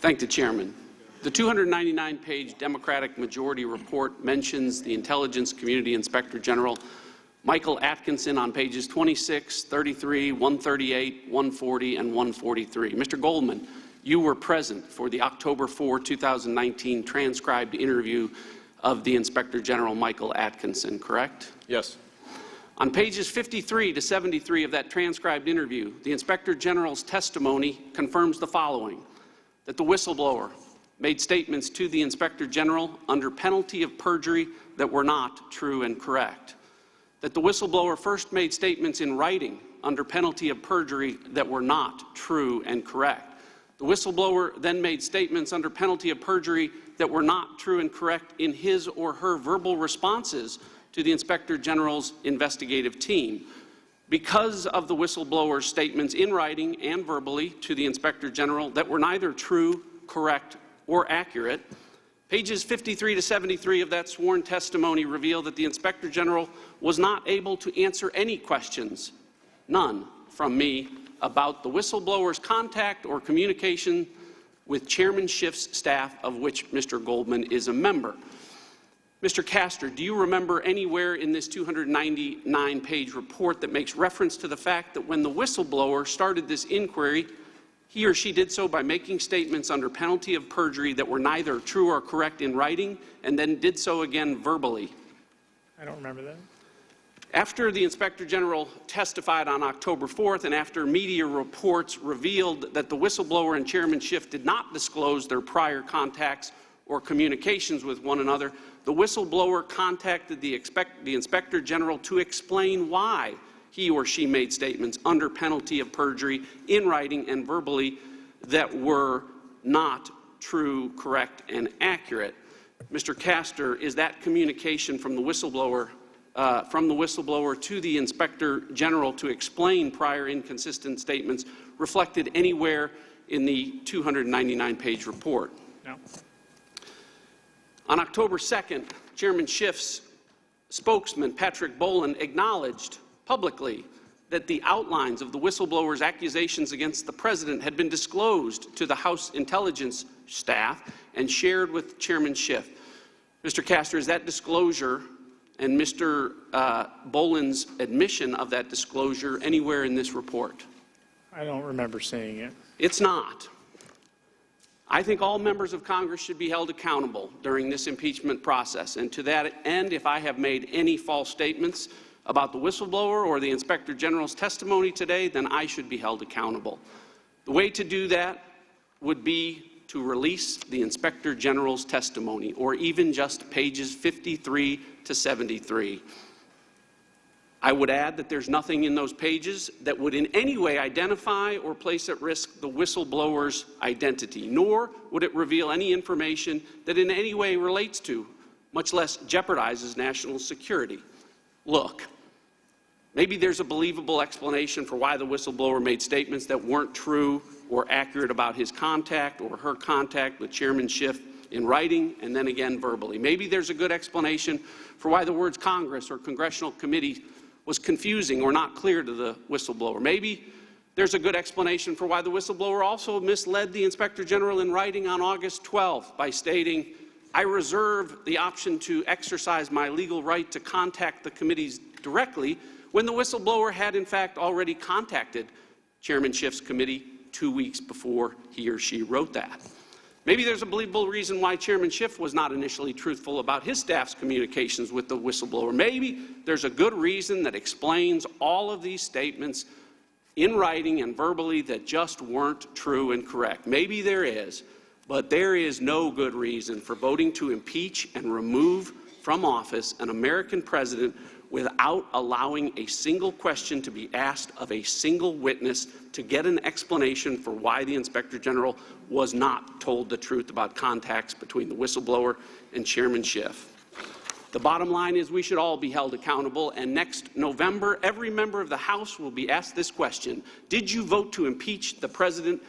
Thank the chairman. The 299-page Democratic majority report mentions the Intelligence Community Inspector General Michael Atkinson on pages 26, 33, 138, 140, and 143. Mr. Goldman, you were present for the October 4, 2019 transcribed interview of the Inspector General Michael Atkinson, correct? Yes. On pages 53 to 73 of that transcribed interview, the Inspector General's testimony confirms the following: that the whistleblower made statements to the Inspector General under penalty of perjury that were not true and correct, that the whistleblower first made statements in writing under penalty of perjury that were not true and correct. The whistleblower then made statements under penalty of perjury that were not true and correct in his or her verbal responses to the Inspector General's investigative team. Because of the whistleblower's statements in writing and verbally to the Inspector General that were neither true, correct, or accurate, pages 53 to 73 of that sworn testimony reveal that the Inspector General was not able to answer any questions, none from me, about the whistleblower's contact or communication with Chairman Schiff's staff, of which Mr. Goldman is a member. Mr. Castor, do you remember anywhere in this 299-page report that makes reference to the fact that when the whistleblower started this inquiry, he or she did so by making statements under penalty of perjury that were neither true or correct in writing, and then did so again verbally? I don't remember that. After the Inspector General testified on October 4th, and after media reports revealed that the whistleblower and Chairman Schiff did not disclose their prior contacts or communications with one another, the whistleblower contacted the Inspector General to explain why he or she made statements under penalty of perjury in writing and verbally that were not true, correct, and accurate. Mr. Castor, is that communication from the whistleblower to the Inspector General to explain prior inconsistent statements reflected anywhere in the 299-page report? No. On October 2nd, Chairman Schiff's spokesman, Patrick Boland, acknowledged publicly that the outlines of the whistleblower's accusations against the President had been disclosed to the House intelligence staff and shared with Chairman Schiff. Mr. Castor, is that disclosure and Mr. Boland's admission of that disclosure anywhere in this report? I don't remember seeing it. It's not. I think all members of Congress should be held accountable during this impeachment process. And to that end, if I have made any false statements about the whistleblower or the Inspector General's testimony today, then I should be held accountable. The way to do that would be to release the Inspector General's testimony, or even just pages 53 to 73. I would add that there's nothing in those pages that would in any way identify or place at risk the whistleblower's identity, nor would it reveal any information that in any way relates to, much less jeopardizes, national security. Look, maybe there's a believable explanation for why the whistleblower made statements that weren't true or accurate about his contact or her contact with Chairman Schiff in writing and then again verbally. Maybe there's a good explanation for why the words Congress or Congressional Committee was confusing or not clear to the whistleblower. Maybe there's a good explanation for why the whistleblower also misled the Inspector General in writing on August 12th by stating, "I reserve the option to exercise my legal right to contact the committees directly," when the whistleblower had in fact already contacted Chairman Schiff's committee 2 weeks before he or she wrote that. Maybe there's a believable reason why Chairman Schiff was not initially truthful about his staff's communications with the whistleblower. Maybe there's a good reason that explains all of these statements in writing and verbally that just weren't true and correct. Maybe there is, but there is no good reason for voting to impeach and remove from office an American president without allowing a single question to be asked of a single witness to get an explanation for why the Inspector General was not told the truth about contacts between the whistleblower and Chairman Schiff. The bottom line is we should all be held accountable, and next November, every member of the House will be asked this question: did you vote to impeach the President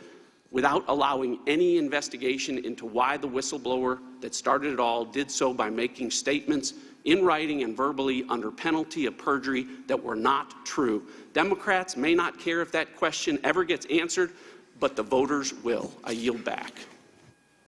without allowing any investigation into why the whistleblower that started it all did so by making statements in writing and verbally under penalty of perjury that were not true? Democrats may not care if that question ever gets answered, but the voters will. I yield back.